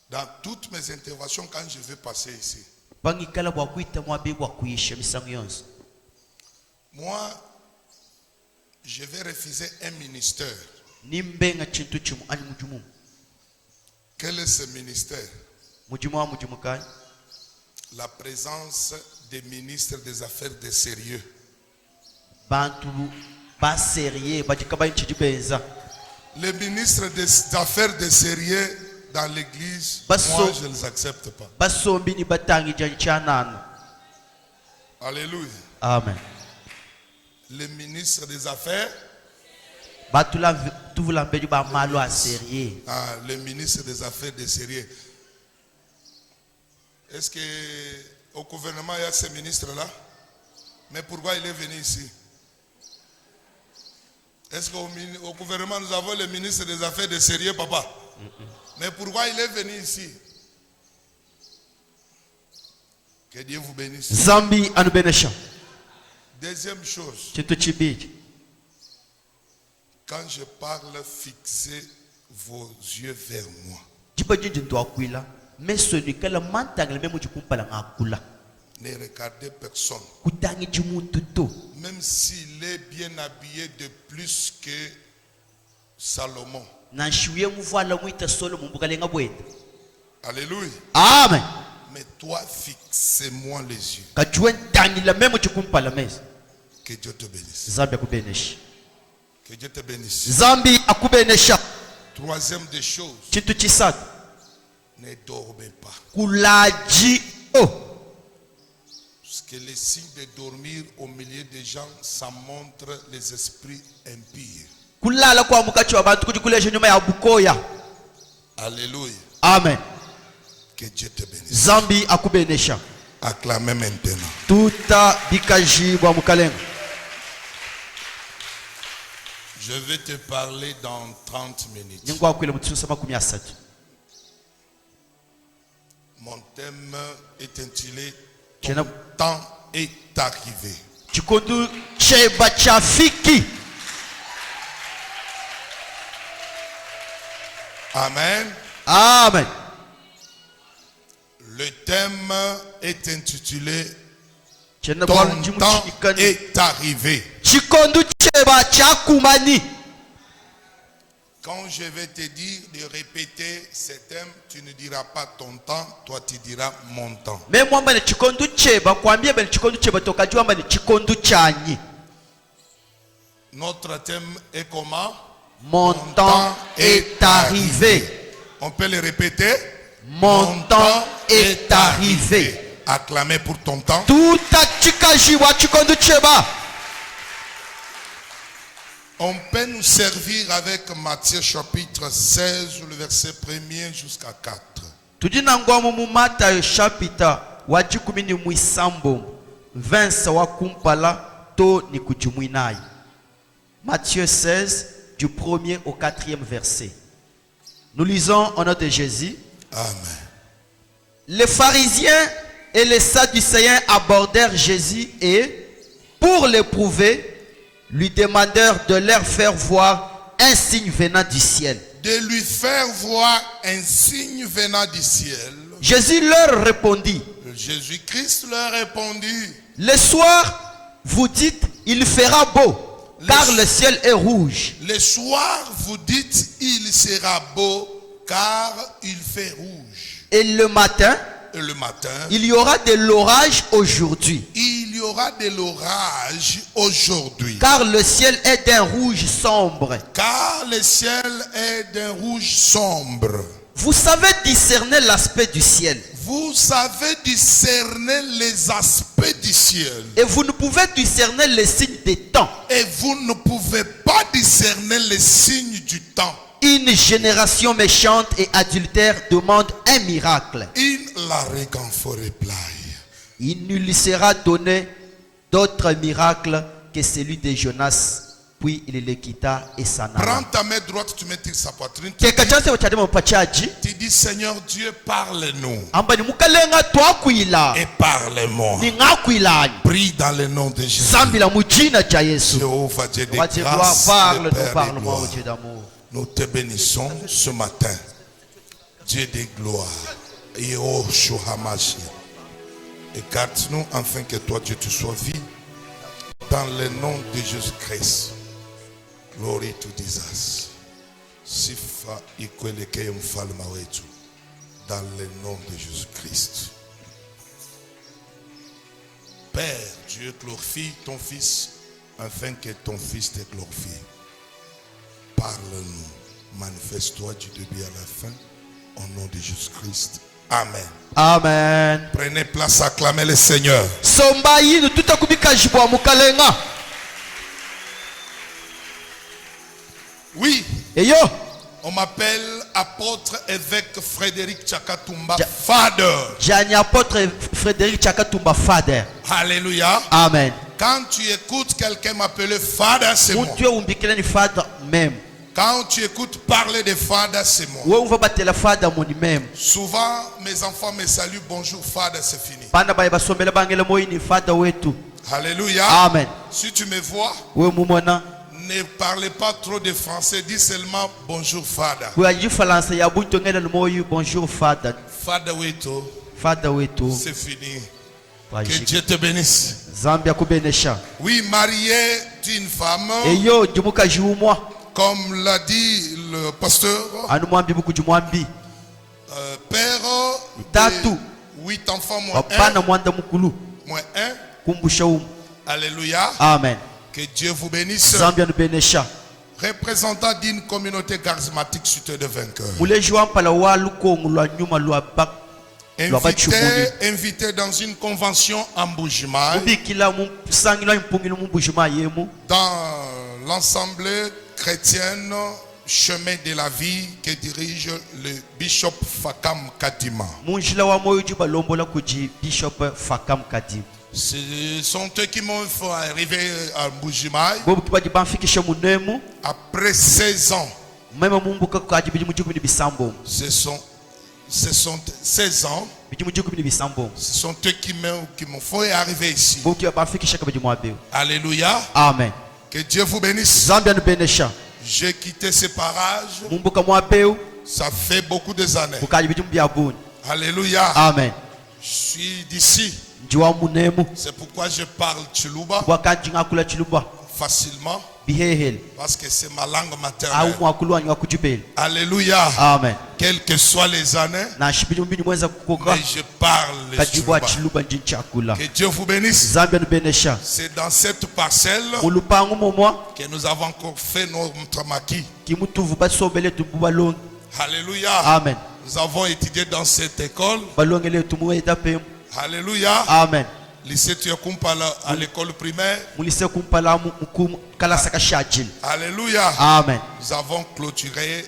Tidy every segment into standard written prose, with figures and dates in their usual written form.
Dans toutes mes interventions, quand je vais passer ici, moi, je vais refuser un ministère. Quel est ce ministère? La présence des ministres des Affaires de sérieux. Les ministres des Affaires de sérieux dans l'église, moi je ne les accepte pas. Alléluia. Amen. Les ministres des Affaires. Les ministres des Affaires de sérieux. Est-ce qu'au gouvernement il y a ces ministres-là? Mais pourquoi il est venu ici? Est-ce qu'au gouvernement nous avons le ministre des Affaires de sérieux, papa? Mais pourquoi il est venu ici? Que Dieu vous bénisse. Deuxième chose. Quand je parle, fixez vos yeux vers moi. Ne regardez personne. Même s'il est bien habillé de plus que Salomon. Alléluia. Amen. Mais toi, fixez-moi les yeux. Que Dieu te bénisse. Que Dieu te bénisse. Troisième des choses. Ne dormez pas. Parce que les signes de dormir au milieu des gens, ça montre les esprits impurs. Alléluia. Amen. Que Dieu te bénisse. Acclamez maintenant. Je vais te parler dans 30 minutes. Mon thème est intitulé Ton temps est arrivé. Amen. Amen. Le thème est intitulé Ton temps est arrivé. Quand je vais te dire de répéter ce thème, tu ne diras pas ton temps, toi tu diras mon temps. Notre thème est comment? Mon temps est arrivé. On peut le répéter? Mon temps est arrivé. Acclamez pour ton temps. On peut nous servir avec Matthieu chapitre 16, le verset 1er jusqu'à 4. Matthieu 16, du 1er au 4e verset. Nous lisons au nom de Jésus. Amen. Les pharisiens et les sadducéens abordèrent Jésus et, pour l'éprouver, lui demandèrent de leur faire voir un signe venant du ciel. De lui faire voir un signe venant du ciel. Jésus leur répondit. Jésus-Christ leur répondit. Le soir, vous dites, il fera beau, car le ciel est rouge. Le soir, vous dites, il sera beau, car il fait rouge. Et le matin, il y aura de l'orage aujourd'hui. Il y aura de l'orage aujourd'hui. Car le ciel est d'un rouge sombre. Car le ciel est d'un rouge sombre. Vous savez discerner l'aspect du ciel. Vous savez discerner les aspects du ciel. Et vous ne pouvez discerner les signes des temps. Et vous ne pouvez pas discerner les signes du temps. Une génération méchante et adultère demande un miracle. Il ne lui sera donné d'autre miracle que celui de Jonas. Puis il le quitta et s'en alla. Prends ta main droite, tu mets sur sa poitrine. Tu dis, Seigneur Dieu, parle-nous. Et parle-moi. Prie dans le nom de Jésus. Jéhovah Jéhovah Dieu de grâce, parle-nous, Dieu d'amour. Nous te bénissons ce matin. Dieu des gloires. Yehoshua Mashiach. Et garde-nous afin que toi, Dieu, tu sois vie. Dans le nom de Jésus-Christ. Glory to Jesus. Sifa ikweleke mfalme wetu. Dans le nom de Jésus-Christ. Père, Dieu glorifie ton Fils afin que ton Fils te glorifie. Parle-nous. Manifeste-toi du début à la fin. Au nom de Jésus-Christ. Amen. Amen. Prenez place, acclamez le Seigneur. Somba yinu tutakubika jibwa mukalenga. Oui. Eyo. On m'appelle apôtre évêque Frédéric Tchakatumba Father. Jani apôtre Frédéric Tchakatumba Father. Alléluia. Amen. Quand tu écoutes quelqu'un m'appeler Father, c'est moi. Mutu umbikile ni Father même. Quand tu écoutes parler de Father, c'est moi. Wewe umva batela Father moni même. Souvent, mes enfants me saluent. Bonjour Father, c'est fini. Bana baye basomela bangele moyi ni Father wetu. Alléluia. Amen. Si tu me vois, Wewe mumona. ne parlez pas trop de français. Dis seulement bonjour Father. Wewe aji falansa ya bunto ngela moyi bonjour Father. Father wetu. Father wetu. C'est fini. Que Waji. Dieu te bénisse. Zambia kubenesha. Oui, marié d'une femme, Eyo jumuka jiumwa. comme l'a dit le pasteur, Anu mwambi buku jumwambi. père Tatu. de 8 enfants moins Wapana mwanda mukulu. 1. Kumbusha umu. Alléluia. Amen. Que Dieu vous bénisse. Zambia nubenesha. Représentant d'une communauté charismatique suite de vainqueurs. Muleji wampala walu kongu lwa nyuma lwa bak. Invité dans une convention en Boujima, Ubikila musangila impungilo mubujuma yemu. dans l'assemblée chrétienne Chemin de la vie que dirige le bishop Fakam Kadima. Munjila wa moyo juba lombola kuji Bishop Fakam Kadim. Ce sont eux qui m'ont fait arriver à Boujima Bobu kibaji banfikisha munemu. après 16 ans. Mema mumbuka kaji biji mujuku ni bisambo. Ce sont 16 ans. Biji mujuku ni bisambo. Ce sont eux qui m'ont fait arriver ici. Bobu kibaji banfikisha kabaji mwabeo. Alléluia. Amen. Que Dieu vous bénisse. Zambia nubenesha. J'ai quitté ces parages. Mumbuka mwabeo. Ça fait beaucoup de années. Kukaji biji mbiabuni. Alléluia. Amen. Je suis d'ici. Njiwa munemu. C'est pourquoi je parle Tchuluba Wakaji ngakula chiluba. facilement. Bihehel. Parce que c'est ma langue Au maternelle. mwakulu wanyu wakujubeli. Alléluia. Amen. Quelles que soient les années, Na shibili mbini mwenza kukoka. mais je parle le Kajibwa Tchuluba. chiluba njinchakula. Que Dieu vous bénisse. Zambia nubenesha. C'est dans cette parcelle Mulupangu momwa. que nous avons encore fait notre maquis. Kimutuvu basobele tububalongi. Alléluia. Amen. Nous avons étudié dans cette école. Balongele tumuweda pemu. Alléluia. Amen. Lycée Tuyakumpala à l'école primaire. Mulise kumpala mukum kala saka shajil. Alléluia. Amen. Nous avons clôturé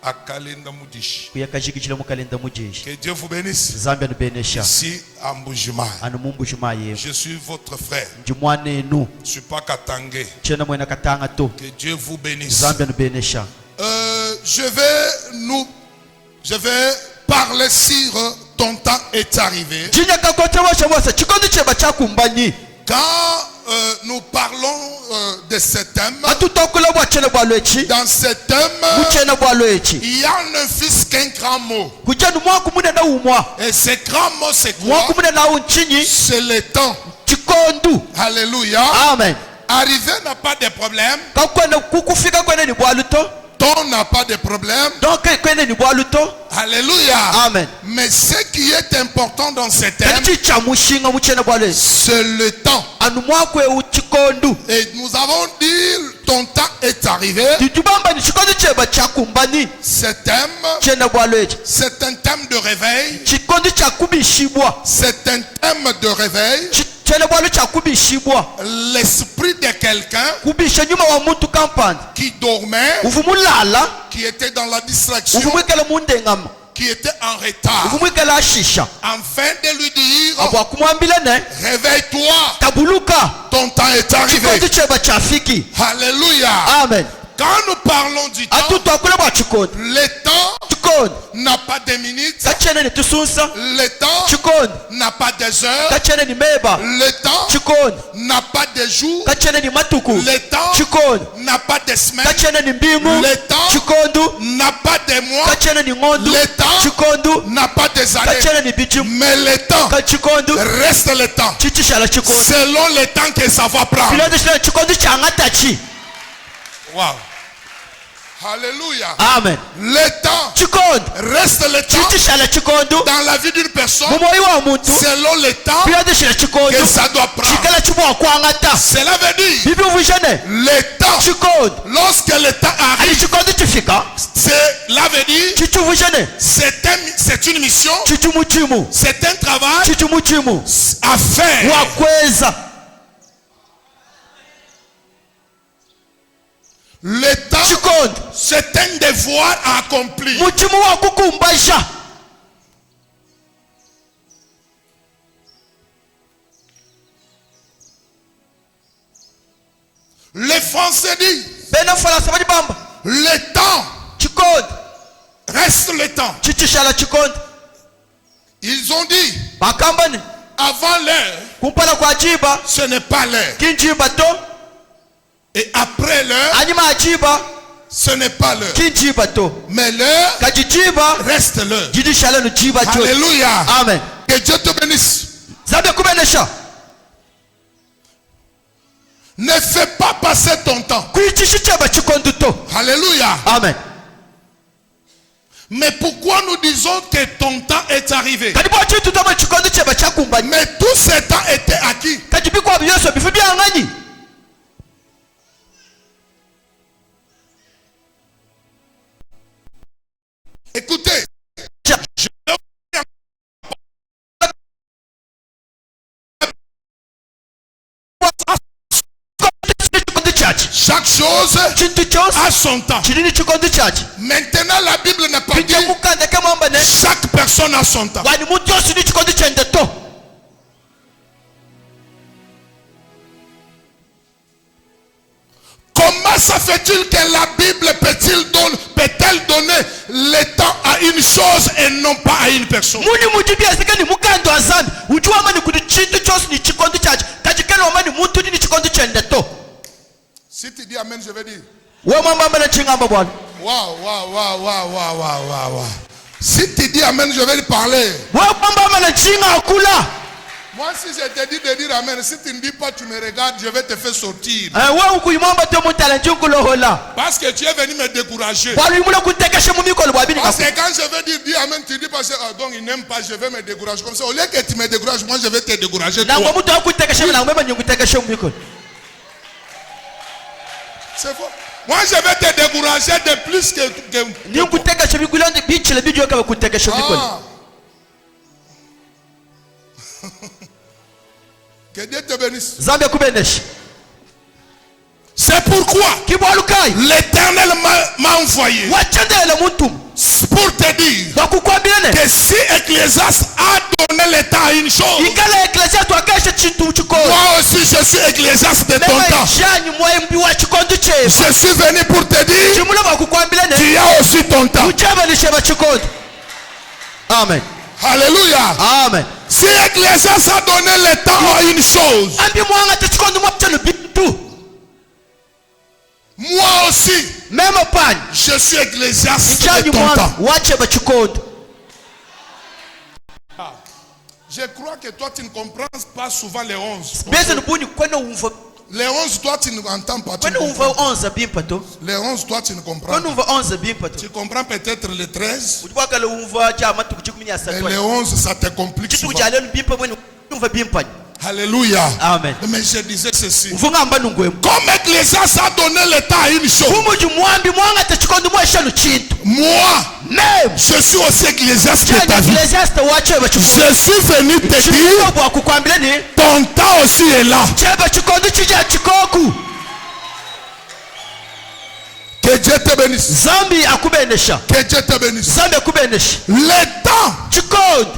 à Kalenda Moudish. Kuyakajikijila mukalenda mujeshi. Que Dieu vous bénisse. Zambia nubenesha. Ici à Mboujima. Anu mumbu jumaye. Je suis votre frère. Njumwane nu. Je ne suis pas Katangé. Chena mwena katanga to. Que Dieu vous bénisse. Zambia nubenesha. Je vais parler sur ton temps est arrivé. Jinya kakote washa wasa chikondi cheba chakumbani. Quand nous parlons de ce thème, Atutokula bwa chena bwa lwechi. dans ce thème, Muchena bwa lwechi. il y a ne fût qu'un grand mot. Kujanu mwaku mune na umwa. Et ce grand mot, c'est quoi? Mwaku mune na unchinyi. C'est le temps. Chikondu. Alléluia. Amen. Arriver n'a pas de problème. Kakwena kukufika kwene ni bwa luto. Temps n'a pas de problème. Donc kwene ni bwa luto. Alléluia. Amen. Mais ce qui est important dans ce thème, Kati cha mushinga muchena bwa lwechi. c'est le temps. Anu mwakwe uchikondu. Et nous avons dit, ton temps est arrivé. Titubamba ni chikondi cheba chakumbani. Ce thème, Chena bwa lwechi. c'est un thème de réveil. Chikondi cha kubishibwa. C'est un thème de réveil. Chena bwa lwechi kubishibwa. L'esprit de quelqu'un Kubisha nyuma wa muntu kampani. qui dormait, Uvumulala. qui était dans la distraction, Uvumwikela mundengama. qui était en retard, Uvumwikela ashisha. afin de lui dire, Abwa kumwambile ne. réveille-toi, Tabuluka. ton temps est arrivé. Chikondi cheba chafiki. Alléluia. Amen. Quand nous parlons du temps, Atutokula bwa chikondi. le temps, chikondi n'a pas de minutes. kachene ni tusunsa Le temps chikondi n'a pas des heures. kachene ni meba Le temps chikondi n'a pas de jours. kachene ni matuku Le temps chikondi n'a pas de semaines. kachene ni mbingu Le temps chikondu n'a pas de mois. kachene ni ngondu Le temps chikondu n'a pas des années. kachene ni bichimu Mais le temps kachikondu reste le temps. chichishala chikondi Selon le temps que ça va prendre. pilode shila chikondi changatachi. Wow. Alléluia. Amen. Le temps chikondi reste le temps chichishala chikondu dans la vie d'une personne mumoyi wa muntu selon le temps pilode shila chikondu que ça doit prendre. chikala chibwa kwangata. Cela veut dire bibi uvujene le temps. chikondi Lorsque le temps ali arrive, chikondi chifika cela veut dire chichuvujene c'est une mission, chichumuchimu c'est un travail chichumuchimu à faire. wakweza. Le temps, chikondi c'est un devoir à accomplir. muchimu wa kukumbasha. Les Français disent bena falasa bali bamba le temps chikondi reste le temps. chichishala chikondi Ils ont dit bakambani avant l'heure, kumpala kwa jiba ce n'est pas l'heure. kinjiba to Et après l'heure, anyuma ajiba ce n'est pas l'heure. kinjiba to Mais l'heure kajijiba reste l'heure. jidishala no jiba jo. Alléluia. Amen. Que Dieu te bénisse. Zambe kubenesha Ne fais pas passer ton temps. kuichishi cheba chikondi to. Alléluia. Amen. Mais pourquoi nous disons que ton temps est arrivé? kadibo chitu tama chikondi cheba chakumbani Mais tout ce temps était acquis. kajibikwa byoso bifu byanganyi. Écoutez, chikondi chachi chaque chose chintu chose a son temps. chilini chikondi chachi Maintenant, la Bible n'a pas dit kijja kukandeke mwamba ne chaque personne a son temps. wani muntu yosi ni chikondi chende to. Comment ça fait-il que la Bible peut-elle donner le temps à une chose et non pas à une personne? muni mujibi asika ni mukando azambi ujuwa mani kuti chintu chose ni chikondi chachi kajikelo mani muntu ni chikondi chende to. Si tu dis Amen, je vais dire. we mwamba mbele chingamba bwana. Waouh, waouh, waouh, waouh, waouh, waouh, waouh, waouh. Si tu dis Amen, je vais lui parler. we mwamba mbele chinga akula. Moi, si je te dis de dire Amen, si tu ne dis pas, tu me regardes, je vais te faire sortir. we ukuyimwamba to mutala njungulohola Parce que tu es venu me décourager. waluyimula kutekeshe mumikolo bwabili Parce que quand je vais dire dis Amen, tu dis parce que donc il n'aime pas, je vais me décourager. Comme ça, au lieu que tu me décourages, moi je vais te décourager. nangwa Toi. mutu akutekeshe nangwa mema nyungutekeshe mumikolo. C'est faux. Moi je vais te décourager de plus que nyungutekeshe bigulonde bichile bijoka bakutekeshe mumikolo. Ah. Que Dieu te bénisse. Zambe kubenesha C'est pourquoi kibwalukai l'Éternel m'a envoyé wachendele muntu pour te dire bakukwambirene que si Ecclésiaste a donné le temps à une chose, ikala eklesia twakeshe chintu chikolo moi aussi je suis Ecclésiaste de ton temps. janyu mwembi wa chikondi cheba Je suis venu pour te dire, chimula bakukwambirene tu as aussi ton temps. uchebenishe bachikondi. Amen. Alléluia. Amen. Si Ecclésiaste a donné le temps à une chose, ambi mwanga techikondi mwapchano bintu moi aussi memo pani je suis Ecclésiaste de janyu ton mwanga temps. wacheba chikondi. Je crois que toi tu ne comprends pas souvent les 11. bese nubuni kwene umva Les 11, toi tu n'entends pas. Tu kwene ne umva comprends. 11 bimpato Les 11, toi tu ne comprends kwene pas. umva 11 bimpato Tu comprends peut-être les 13. utwakala umva chama tukuchikuminya Et satwa les 11, ça te complique chitu souvent. jalelo bimpa mwene umva bimpani. Alléluia. Amen. Mais je disais ceci. Mvunga amba nungwemu Comme Ecclésiaste a donné le temps à une chose, umuji mwambi mwanga techikondi mweshanu chintu moi, memo je suis aussi Ecclésiaste de ta janyu vie. ecclesiaste wacheba chikondi Je suis venu te dire, chikulo bwakukwambireni ton temps aussi est là. cheba chikondi chija chikoku. Que Dieu te bénisse. Zambi akubenesha Que Dieu te bénisse. zambi akubenesha Le temps chikondi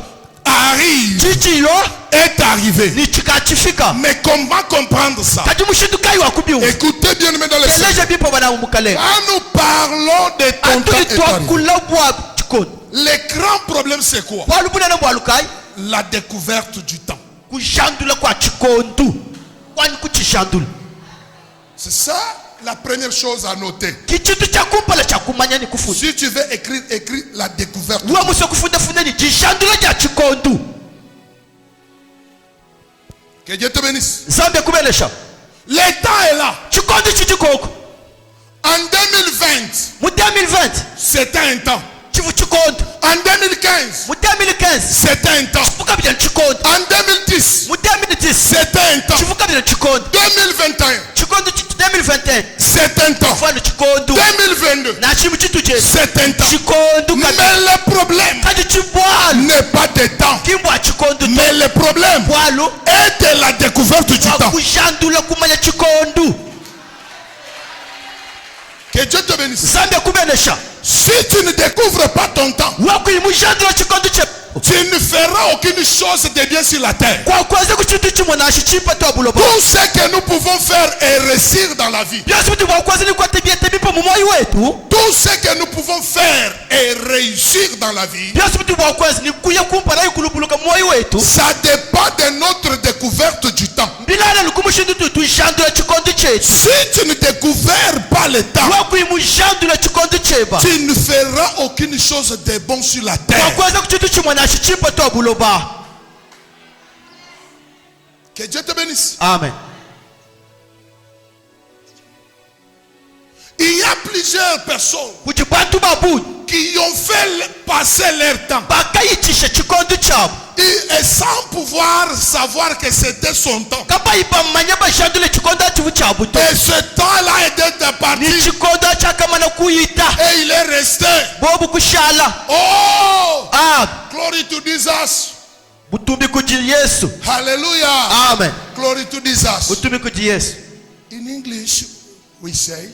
arrive, chichilo est arrivé. ni chikachifika Mais comment comprendre ça? kati mushindukai wakubiumva Écoutez bien, mais dans le Seigneur. keleje bipo bana umukale Quand nous parlons de ton temps atuli est arrivé, twakula bwa Le grand problème c'est quoi? La découverte du temps. C'est ça la première chose à noter. Si tu veux écrire la découverte. Que Dieu te bénisse. Le temps est là. En 2020, c'était un temps. En 2015, c'était un temps. En 2010, c'était un temps. 2021, c'est un temps. 2022, c'est un temps. Mais le problème n'est pas de temps. Mais le problème est de la découverte du temps. Que Dieu te bénisse. Si tu ne découvres pas ton temps, tu ne feras aucune chose de bien sur la terre. Tout ce que nous pouvons faire et réussir dans la vie, tout ce que nous pouvons faire et réussir dans la vie, ça dépend de notre découverte du temps. Si tu ne découvres pas le temps, tu ne feras aucune chose de bon sur la terre. Que Dieu te bénisse. Amen. Il y a plusieurs personnes qui ont fait passer leur temps et sans pouvoir savoir que c'était son temps. Et ce temps-là est parti et il est resté. Oh, glory to Jesus. Hallelujah. Amen. Glory to Jesus. In English we say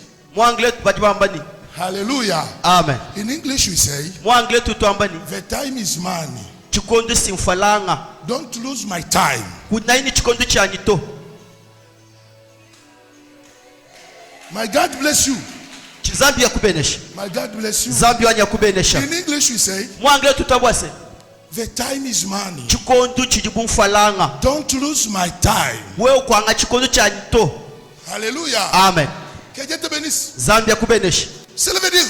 hallelujah. Amen. In English we say the time is money. Don't lose my time. My God bless you. My God bless you. In English we say the time is money. Don't lose my time. Hallelujah. Amen. Que Dieu te bénisse. Zambia kubenesha. Cela veut dire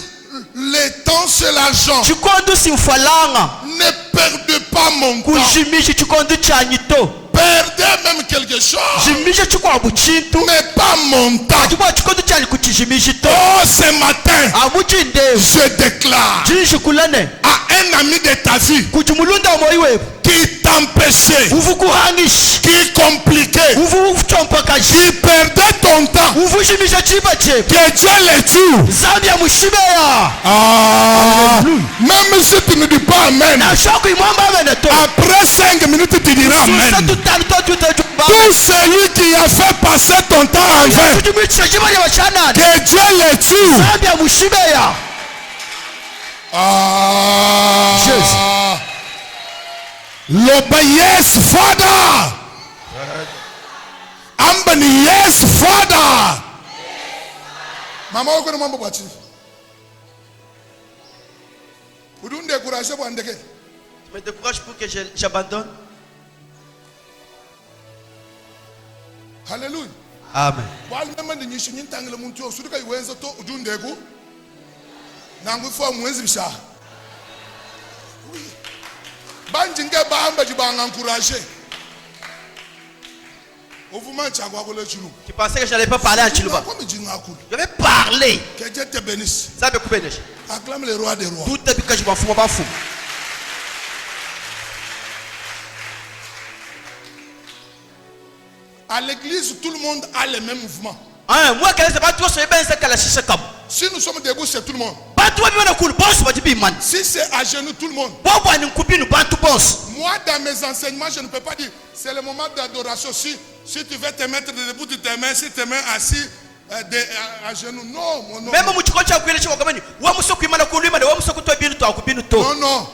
le temps c'est l'argent. Ne perdez pas mon temps. Perdez même quelque chose, mais pas mon temps. Oh, ce matin, je déclare à un ami de ta vie qui t'empêchait, qui compliquait, qui perdait ton temps, que Dieu le tue. Même si tu ne dis pas amen, après 5 minutes tu diras amen. Tout celui qui a fait passer ton temps en vain, que Dieu le tue. Loba yes father. Ambani yes father. Mama wako na mambo bwati. Udunde décourager pour andeke. Tu me décourages pour que j'abandonne. Hallelujah. Amen. Wali mema ndinyishi nyintangile muntu osuduka iwenzo to udunde ku. Nangu fo mwezi bisha. Banjinga bamba jibanga encourager. Tu pensais que je n'allais pas parler à Chiluba? Je vais parler. Que Dieu te bénisse. Ça me coupe. Acclame le roi des rois. Tout est que je m'en fous, m'en fous. À l'église, tout le monde a le même mouvement. Moi, si nous sommes debout, c'est tout le monde. Si c'est à genoux, tout le monde. Moi, dans mes enseignements, je ne peux pas dire c'est le moment d'adoration. Si tu veux te mettre debout, tu te mets. Si tu te mets assis à genoux, non, mon nom. Non.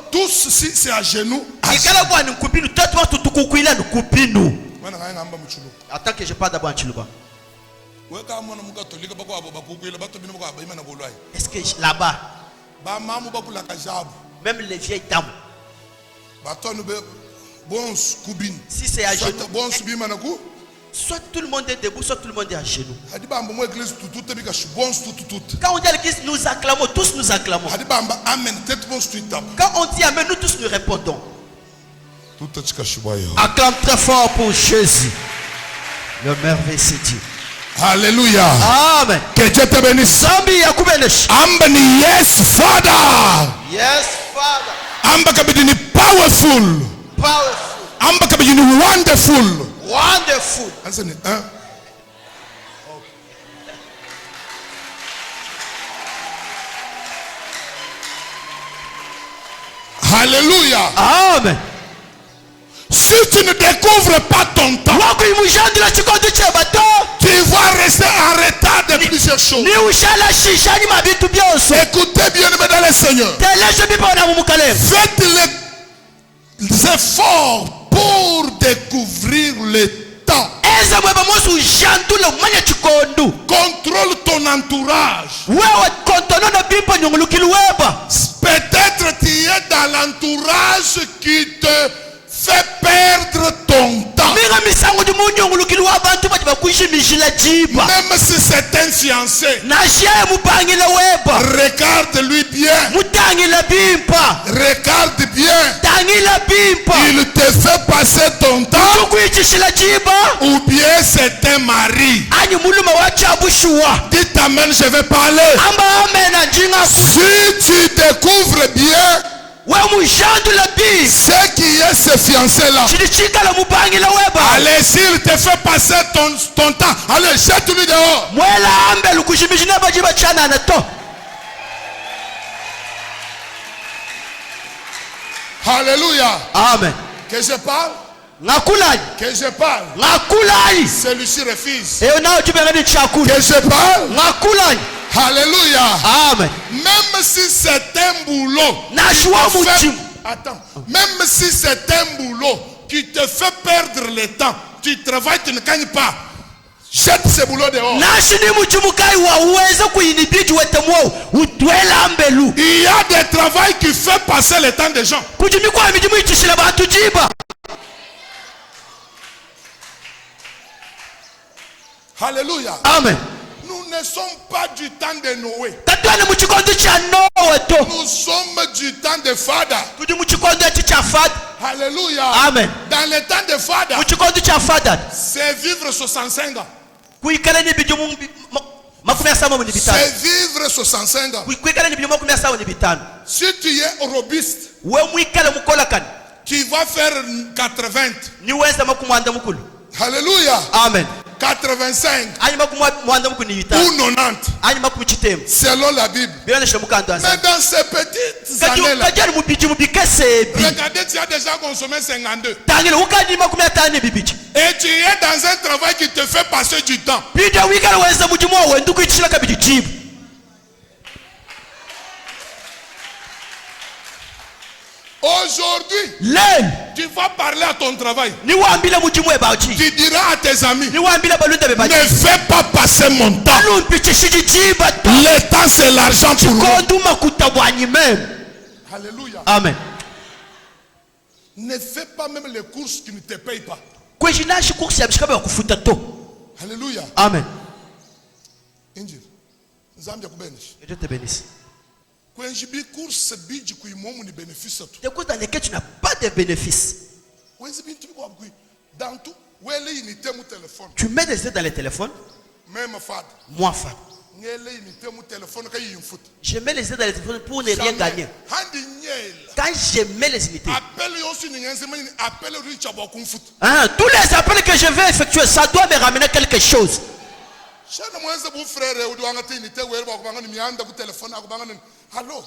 Tous, si c'est à genoux. Attends que je parle d'abord en Chiluba. Est-ce que là-bas, Ba mamu ba kula kajabu. Même les vieilles dames. Ba tonu be bons kubin. Si c'est à genoux, Bons subi manaku. soit tout le monde est debout, soit tout le monde est à genoux. Hadi ba mbo église tout bika bons tout. Quand on dit à l'église, nous acclamons, tous nous acclamons. Hadi ba amen tête bons tout tap. Quand on dit amen, nous tous nous répondons. Tout tika shubayo. Acclame très fort pour Jésus. Le merveilleux c'est Dieu. Alléluia. Amen. Que Dieu te bénisse. Zambi yakubenesh. Ambani yes Father. Yes, Father. Amba kabidini powerful. Powerful. Amba kabidini wonderful. Wonderful. Answer me, hein? Alléluia. Amen. Si tu ne découvres pas ton temps, tu vas rester en retard de plusieurs choses. Écoutez bien dans le Seigneur. Faites les efforts pour découvrir le temps. Contrôle ton entourage. Peut-être tu es dans l'entourage qui te fait perdre ton temps. Même si c'est un fiancé, regarde-lui bien. Regarde bien. Il te fait passer ton temps, ou bien c'est un mari. Dites amen, je vais parler. Si tu découvres bien ce qui est ce fiancé-là, allez, s'il te fait passer ton temps, allez, jette-lui dehors. Alléluia. Amen. Que je parle. Que je parle. Celui-ci refuse. Que je parle. Alléluia. Amen. Même si c'est un boulot. Attends. Même si c'est un boulot qui te fait perdre le temps, tu travailles, tu ne gagnes pas. Jette ce boulot dehors. Il y a des travaux qui font passer le temps des gens. Alléluia. Amen. Nous ne sommes pas du temps de Noé. Nous sommes du temps de Fada. Alléluia. Amen. Dans le temps de Fada, c'est vivre 65 ans. C'est vivre 65 ans. Si tu es robuste, tu vas faire 80. Alléluia. Amen. 85 ou 90 selon la Bible. Mais dans ces petites années-là, regardez, tu as déjà consommé 52. Et tu es dans un travail qui te fait passer du temps. Aujourd'hui, tu vas parler à ton travail. Tu diras à tes amis, ne fais pas passer mon temps. Le temps, c'est l'argent pour moi. Alléluia. Amen. Ne fais pas même les courses qui ne te payent pas. Alléluia. Amen. Injil. Nzambe akubenishe. Que Dieu te bénisse. Des courses dans lesquelles tu n'as pas de bénéfices. Dans tout, tu mets des aides dans les téléphones. Moi, femme. Je mets les aides dans les téléphones pour ne rien gagner. Quand je mets les unités, tous les appels que je vais effectuer, ça doit me ramener quelque chose. Allô.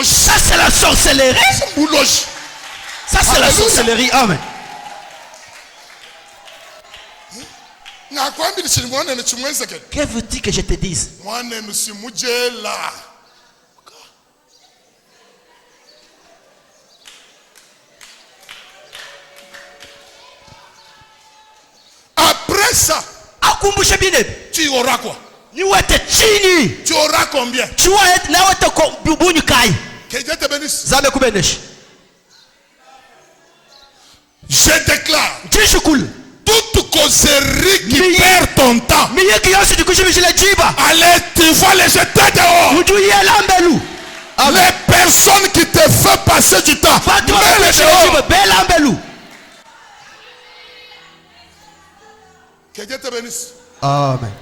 Ça c'est la sorcellerie. Ça c'est la sorcellerie. Amen. Que veux-tu que je te dise? Après ça, akumbushe binebi. Tu auras quoi? Niwete chini. Tu auras combien? Chiwa na wete bunyu kai. Que Dieu te bénisse. Zambe kubeneshi. Je déclare Jishukul. toute causerie qui perd ton temps. Miyeki yosi dikushimishile jiba. Allez, tu vas les jeter dehors. Ujuye lambelu. Les personnes qui te font passer du temps, mets-les dehors. Que Dieu te bénisse. Amen.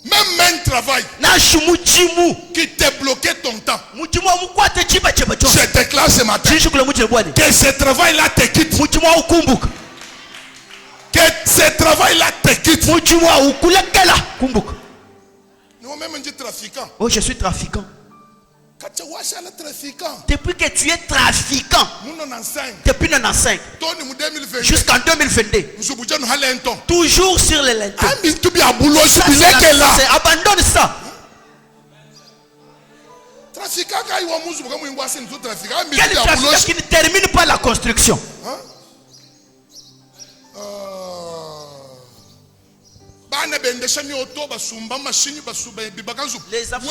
Même un travail qui t'a bloqué ton temps. Je déclare ce matin que ce travail-là te quitte. Que ce travail-là te quitte. Nous-mêmes, on dit trafiquant. Oh, je suis trafiquant. Depuis que tu es trafiquant, depuis 95 jusqu'en 2022, toujours sur les lentils. Abandonne ça. Quel trafiquant qui ne termine pas la construction? Les enfants.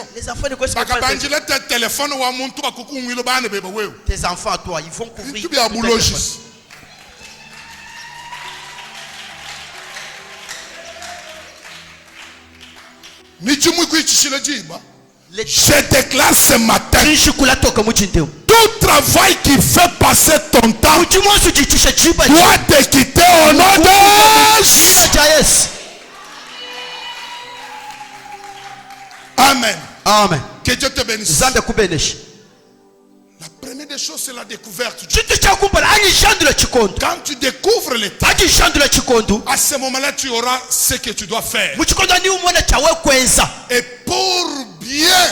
Les enfants de quoi tes enfants, toi, ils vont couvrir. Je déclare ce matin, tout travail qui fait passer ton temps doit te quitter au nom de Jésus. Amen. Amen. Que Dieu te bénisse. La première des choses, c'est la découverte. Quand tu découvres les temps, à ce moment-là, tu auras ce que tu dois faire. Et pour bien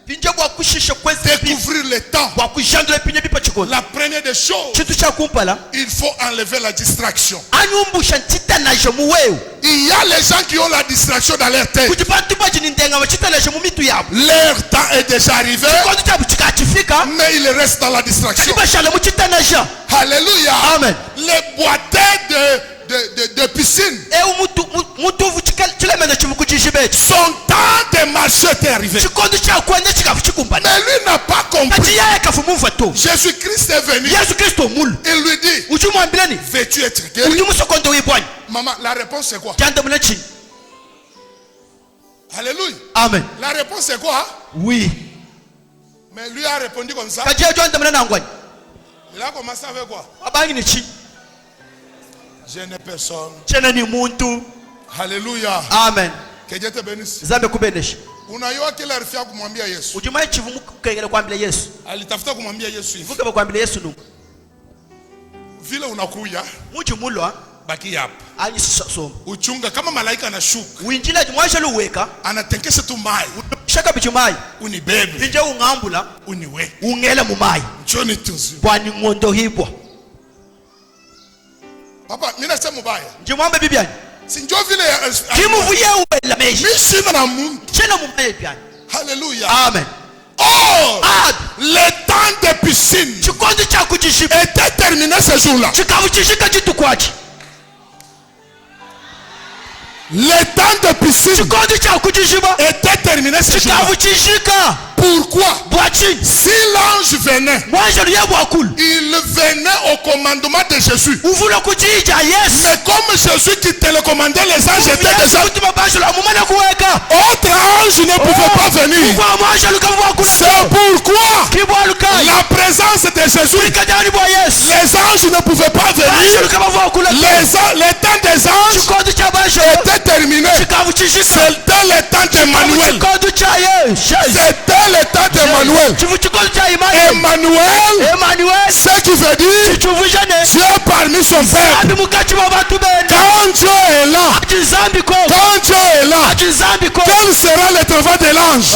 découvrir le temps, la première des choses, il faut enlever la distraction. Il y a les gens qui ont la distraction dans leur tête. Leur temps est déjà arrivé, mais ils restent dans la distraction. Alléluia. Amen. Les boîtiers de piscine, son temps de marcher est arrivé. Mais lui n'a pas compris. Jésus-Christ est venu. Il lui dit, veux-tu être guéri? Maman, la réponse c'est quoi? Alléluia. Amen. La réponse c'est quoi? Oui. Mais lui a répondu comme ça. Il a commencé avec quoi? Je n'ai personne. Alléluia. Amen. Que Dieu te bénisse. Unajua kila alifia kumwambia Yesu. Alitafuta kumwambia Yesu hivi. Vile unakuja, baki hapa. Uchunga kama malaika anashuka. Anatenkesha tu mai. Unibebe. Uniwe. Njoni tuzi. Papa, mimi nasema mbaya. Sinjo vile Alléluia. Amen. Oh, le temps de piscine était terminé ce jour-là. Le temps de piscine était terminé ce jour-là. Pourquoi? Si l'ange venait, il venait au commandement de Jésus. Mais comme Jésus qui télécommandait les anges était déjà, autre ange ne pouvait pas venir. C'est pourquoi la présence de Jésus, les anges ne pouvaient pas venir. Le temps des anges était terminé. C'était le temps d'Emmanuel. C'était le temps d'Emmanuel. Emmanuel, ce qui veut dire Dieu parmi son peuple. Quand Dieu est là, quel sera le travail de l'ange?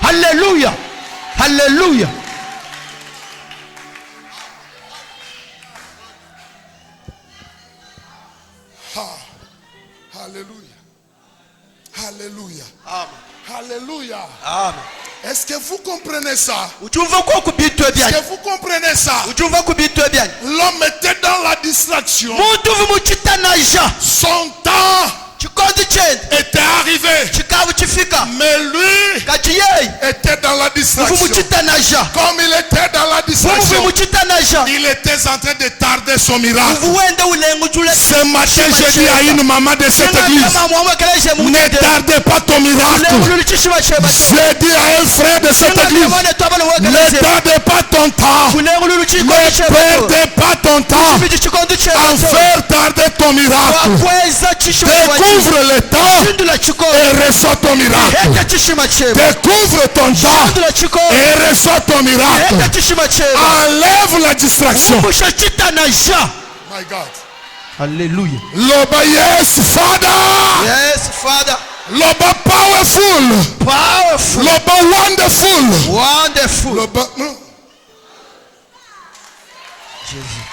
Alléluia. Alléluia. Alléluia. Alléluia. Amen. Alléluia. Amen. Est-ce que vous comprenez ça? Uchumva kwa kubitwe bien. Est-ce que vous comprenez ça? Uchumva kubitwe bien. L'homme était dans la distraction. Muntu vumuchitanaja. Son temps Chikondi chende. était arrivé. Chikavu chifika. Mais lui Kachiyei. était dans la distraction. Vumuchitanaja. Comme il était dans la distraction, Vumuchitanaja. il était en train de tarder son miracle. Uvuende ulengu chule. Ce matin, je dis à une maman de cette église, ne tardez pas ton miracle. Je dis à un frère de cette église, ne tardez pas ton temps. Ne perdez pas ton temps à faire tarder ton miracle. Découvre le temps et reçois ton miracle. Découvre ton temps et reçois ton miracle. Enlève la distraction. My God. Hallelujah. Loba, yes, Father. Yes, Father. Loba, powerful. Powerful. Loba, wonderful. Wonderful. Loba, Jésus.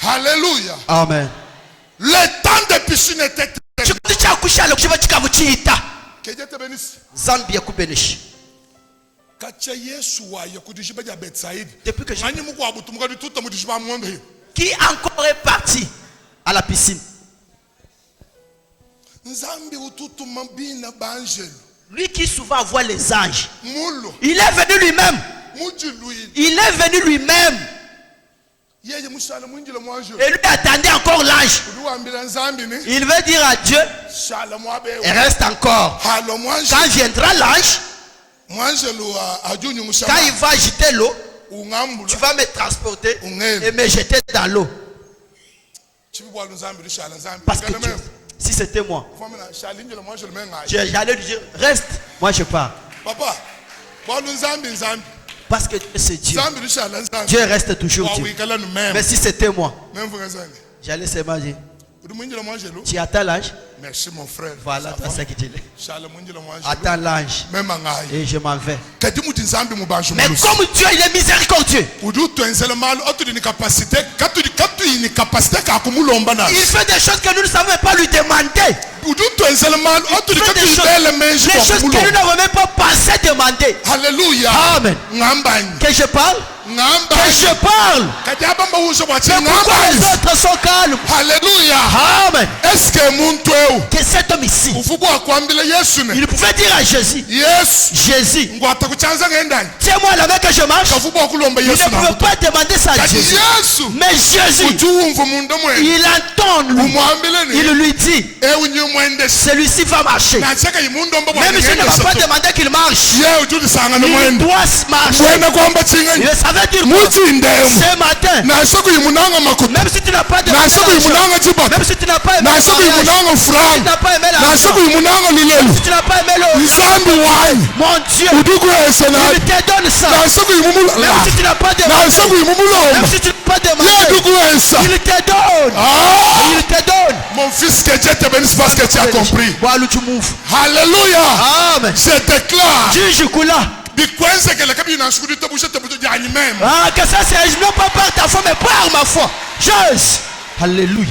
Alléluia. Amen. Le temps de piscine était terminé. Chikondi chakushala kuchiba chikavu chiyita. Que Dieu te bénisse. Zambi ya kubenishi. Kacha Yesu wa yakudishiba ya Betsaïde. Depuis que Mani muko abutumuka di tuta mudishiba mwanga hiyo. qui encore est parti à la piscine? Nzambi ututu mambina banjelu. Lui qui souvent voit les anges. Mulo. Il est venu lui-même. Mujiluili. Il est venu lui-même. Yeye mushala mwinjile mwanjelu. Et lui attendait encore l'ange. Uduambila Nzambi ni. Il veut dire à Dieu, Shala mwabe. et reste encore. Halo mwanjelu. Quand viendra l'ange, Mwanjelu ajunyu quand mushala. il va jeter l'eau, Ungambula. tu vas me transporter Ungene. et me jeter dans l'eau. Chibwa Nzambi lishala Nzambi. Parce que Dieu, si c'était moi, Famina shalinjele mwanjelu menga. j'allais lui dire, reste, moi je pars. Papa. Bwalu Nzambi Nzambi. Parce que Dieu c'est Dieu. Nzambi lishala Nzambi. Dieu reste toujours Dieu. Wawikala numem. Mais si c'était moi, Même vous raisonnez. j'allais seulement dire, Udu mwinjile mwanjelu. tu attends l'ange, Merci mon frère. voilà, Ça va. c'est ça que tu dis. Shala mwinjile mwanjelu. Attends l'ange Même angai. et je m'en vais. Kadi muti Nzambi mubanju Mais mulusi. comme Dieu il est miséricordieux, Udu tuenzele malo otu ni capacité. Katu ni capacité ka kumulomba na. il fait des choses que nous ne savons pas lui demander. Udu tuenzele malo otu ni Il fait katu des choses, ibele menji les kwa choses que nous kumulomba. n'avons même pas pensé demander. Alléluia. Amen. Ngambani. Que je parle, que Ngambani. je parle. Kadi abamba uso kwa chi Pourquoi les ngambani. autres sont calmes? Alléluia. Amen. Est-ce que muntu eu Que cet homme ici, ufubu akwambile Yesu ne? il pouvait dire à Jésus, Yesu Jésus, ngwata kuchanza ngendani. tiens-moi la main que je marche. Kafubu akulomba Il ne Yesu na. pouvait pas demander ça à Kadi Jésus. Yesu Mais Jésus, utuumvu mundu mwe. il entend lui. Umwambile ni. Il lui dit, Unyi mwende. celui-ci va marcher. Na cheka imundomba bwa. Même s'il ne va pas demander qu'il marche, Ye ujudu sanga no il mwende. doit marcher. Mwende kwamba chingani. Il savait dire quoi? Muti ndemu. Ce matin, Na soku imunanga makuta. même si tu n'as pas de Na soku imunanga chibata. même si tu n'as pas aimé Na le soku mariage, imunanga si tu franga. n'as pas aimé Na l'argent, soku imunanga lulelu. si tu n'as pas aimé le Nzambi wai. mon Dieu, Udugu esena. il te donne ça. Na soku imumula. Même si tu n'as pas Na demandé, soku imumulomba. même si tu n'as pas Ye demandé, udugu esa. il te donne. Ah! Il te donne. Mon fils, que Dieu te bénisse parce que tu as compris. Voilà, tu m'ouvres. Alléluia. Amen. Je déclare. Juge Kula. Bikwenze kele kabi unashukuru tabusha tabuja jani même. Ah, que ça c'est non pas par ta foi, mais par ma foi. Jésus. Alléluia.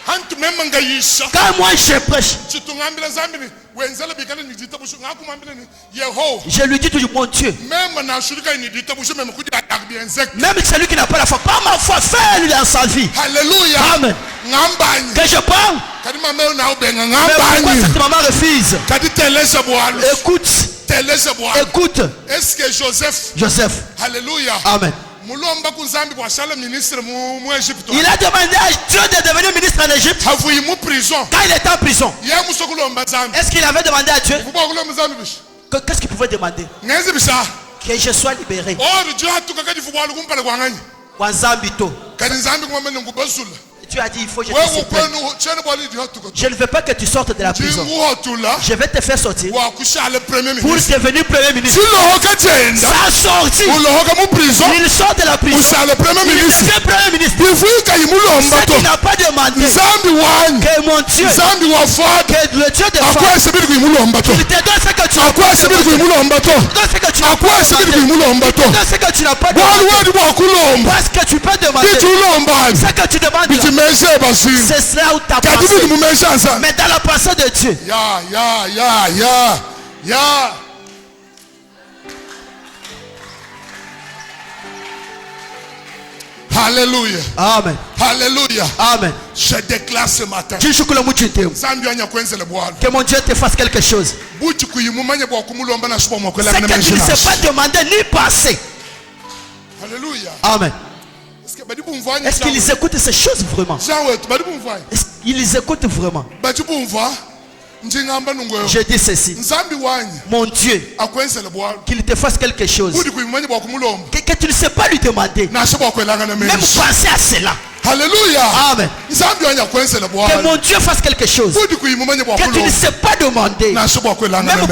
Hantu même ngayisha. Quand moi je prêche, Chitungambila zambini. Wenzela bikale ni ditabusha ngakumambila ni Yehova. je lui dis toujours, mon Dieu, Même na shurika ni ditabusha même kudi akbienzek. même celui qui n'a pas la foi, par ma foi, fais-lui dans sa vie. Alléluia. Amen. Ngambani. Que je parle, Kadi mama na ubenga mais pourquoi ngambani. cette maman refuse? Kadi teleza bwalu. Écoute, Teleza bwalu. écoute, Est-ce que Joseph. Joseph. Alléluia. Amen. Mulomba kuzambi kwa shala ministre mu Egypte. Il a demandé à Dieu de devenir ministre en Égypte Havuyi mu prison. quand il était en prison. Ye musokulomba zambi. Est-ce qu'il avait demandé à Dieu Kuba kulomba zambi bishi. qu'est-ce qu'il pouvait demander? Ngezi bisha. Que je sois libéré. Or Dieu hatuka kadi fubwa lukumpala kwa ngani. Wanzambito. Kadi zambi kwa mene ngubasula. Tu as dit il faut que je te Wewe supplée. kwenu chene bwali di hatuka. Je ne veux pas que tu sortes de la prison. Jingu hotula. Je vais te faire sortir Wa kushala premier pour ministre. devenir premier ministre. Silohoka jenda. Sa sortie, Ulohoka mu prison. il sort de la prison. Ushala premier Il ministre. devient premier ministre. Bivuika imulomba Ce to. qu'il n'a pas demandé. Zambi wani. Que mon Dieu, Zambi wa fada. que le Dieu de Akwa foi, esebiri kuimulomba to. il te donne ce que tu n'as pas akwesi biri kuimulomba to dans ce que tu n'as pas akwesi biri demandé, kuimulomba to dans ce que tu n'as pas demandé, waliwadi bwakulomba parce que tu peux demander, bitulomba ce que tu demandes, bitimeshe basi c'est cela où ta kati pensée, biri mumeshe ansa mais dans la pensée de Dieu. ya Alléluia. Amen. Alléluia. Amen. Je déclare ce matin. Que mon Dieu te fasse quelque chose. Ce que tu ne sais pas demander ni penser. Alléluia. Amen. Est-ce qu'ils écoutent ces choses vraiment? Est-ce qu'ils écoutent vraiment? Je dis ceci. Mon Dieu, qu'il te fasse quelque chose que tu ne sais pas lui demander. Même penser à cela. Alléluia. Amen. Que mon Dieu fasse quelque chose que tu ne sais pas demander. Même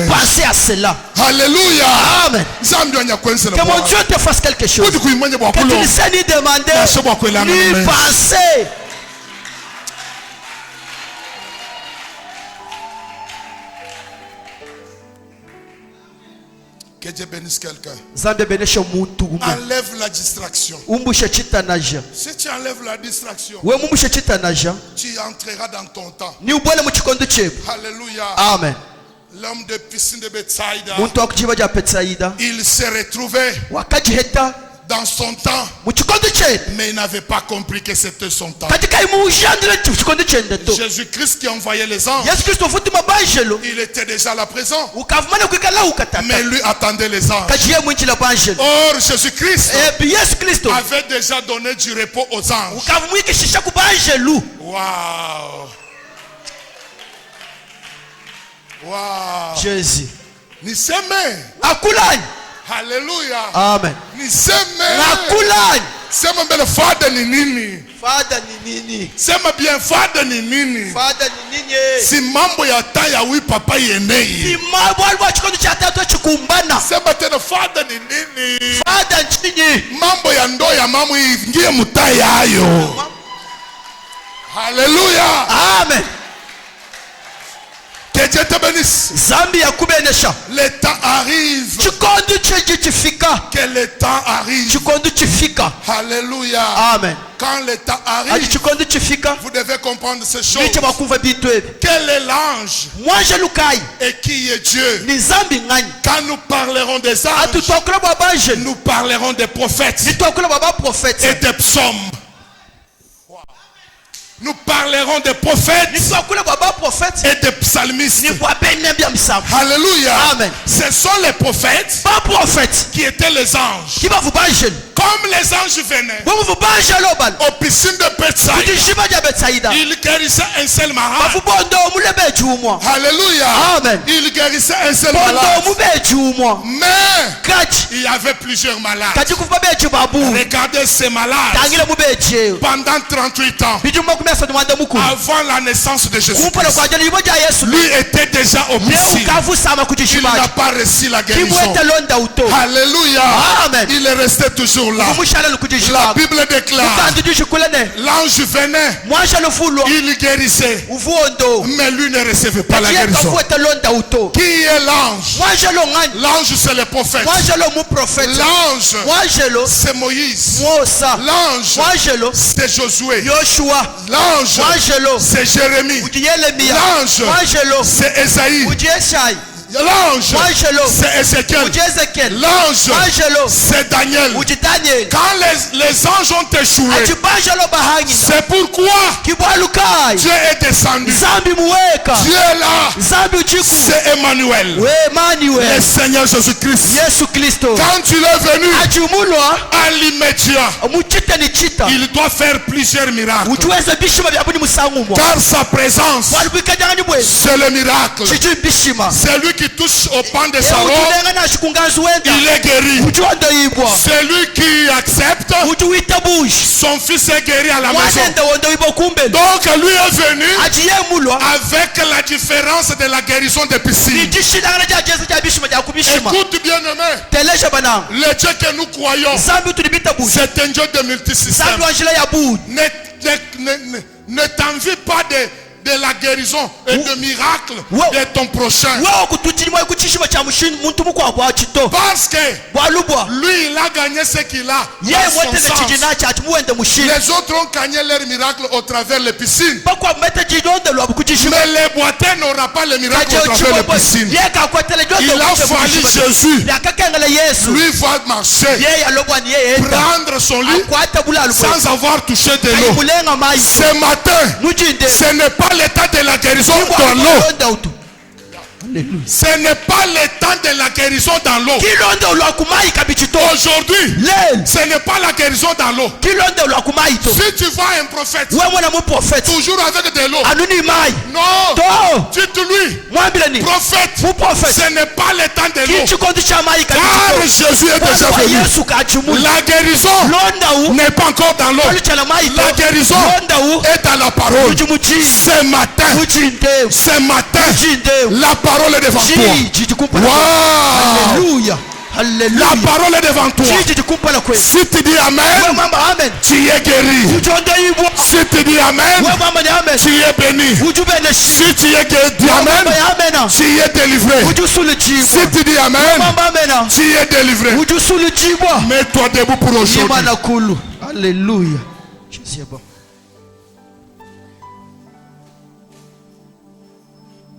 penser à cela. Alléluia. Amen. Que mon Dieu te fasse quelque chose que tu ne sais ni demander ni penser. Que Dieu bénisse quelqu'un. Enlève la distraction. Si tu enlèves la distraction, tu entreras dans ton temps. Alléluia. Amen. L'homme de piscine de Bethsaïda, il s'est retrouvé dans son temps, mais il n'avait pas compris que c'était son temps. Jésus-Christ qui envoyait les anges, il était déjà là présent, mais lui attendait les anges. Or Jésus-Christ avait déjà donné du repos aux anges. Wow. Wow. Jésus. Alléluia. Amen. Sema mbele fada ni nini? Fada ni nini? Sema bien fada ni nini? Fada ni nini? Si mambo ya taya wi papa yenei. Si mambo alikuwa chikondo cha tatu chikumbana. Sema tena fada ni nini? Fada nini? Mambo ya ndoo ya mamu ingie mutaya hayo. Hallelujah. Amen. Zambi ya kubenesha. Le temps arrive. Que le temps arrive. Alléluia. Amen. Quand le temps arrive, vous devez comprendre ces choses. Quel est l'ange et qui est Dieu? Quand nous parlerons des anges, nous parlerons des prophètes et des psaumes. Nous parlerons des prophètes et des psalmistes. Alléluia. Amen. Ce sont les prophètes qui étaient les anges. Comme les anges venaient aux piscines de Bethsaïda, ils guérissaient un seul malade. Alléluia. Amen. Ils guérissaient un seul malade. Mais il y avait plusieurs malades. Regardez ces malades pendant 38 ans. Avant la naissance de Jésus, lui était déjà au piscine. Il n'a pas reçu la guérison. Alléluia. Amen. Il est resté toujours là. La Bible déclare, l'ange venait, il guérissait, mais lui ne recevait pas la guérison. Qui est l'ange? L'ange c'est le prophète. L'ange c'est Moïse. L'ange c'est Josué. L'ange c'est Jérémie. L'ange c'est Esaïe. L'ange c'est Ézéchiel. L'ange c'est Daniel. Quand les anges ont échoué, c'est pourquoi Dieu est descendu. Dieu est là. C'est Emmanuel. Le Seigneur Jésus-Christ. Quand tu es venu à l'immédiat, il doit faire plusieurs miracles. Car sa présence, c'est le miracle. C'est lui qui touche au pan de sa robe, il est guéri. C'est lui qui accepte, son fils est guéri à la maison. Donc lui est venu avec la différence de la guérison des piscines. Écoute bien aimé, le Dieu que nous croyons, c'est un Dieu de multisystème. Ne t'envie pas de la guérison et de miracle Wow. de ton prochain. Parce que lui, il a gagné ce qu'il a dans son sens. Les autres ont gagné leur miracle au travers des piscines. Mais les boiteux n'auront pas le miracle au travers des piscines. Il a fallu Jésus. Lui va marcher, prendre son lit sans avoir touché de l'eau. Ce matin, ce n'est pas l'état de la guérison dans l'eau. Ce n'est pas le temps de la guérison dans l'eau. Aujourd'hui, ce n'est pas la guérison dans l'eau. Si tu vois un prophète, toujours avec de l'eau, non, dites-lui, prophète, ce n'est pas le temps de l'eau. Car Jésus est déjà venu. La guérison n'est pas encore dans l'eau. La guérison est dans la parole. Ce matin, la parole est devant toi. Wow. Alléluia. Alléluia. La parole est devant toi. Si tu dis Amen, tu es guéri. Si tu dis Amen, tu es béni. Si tu es guéri, Amen, tu es délivré. Si tu dis Amen, tu es délivré. Mets-toi debout pour aujourd'hui. Alléluia. Jésus est bon.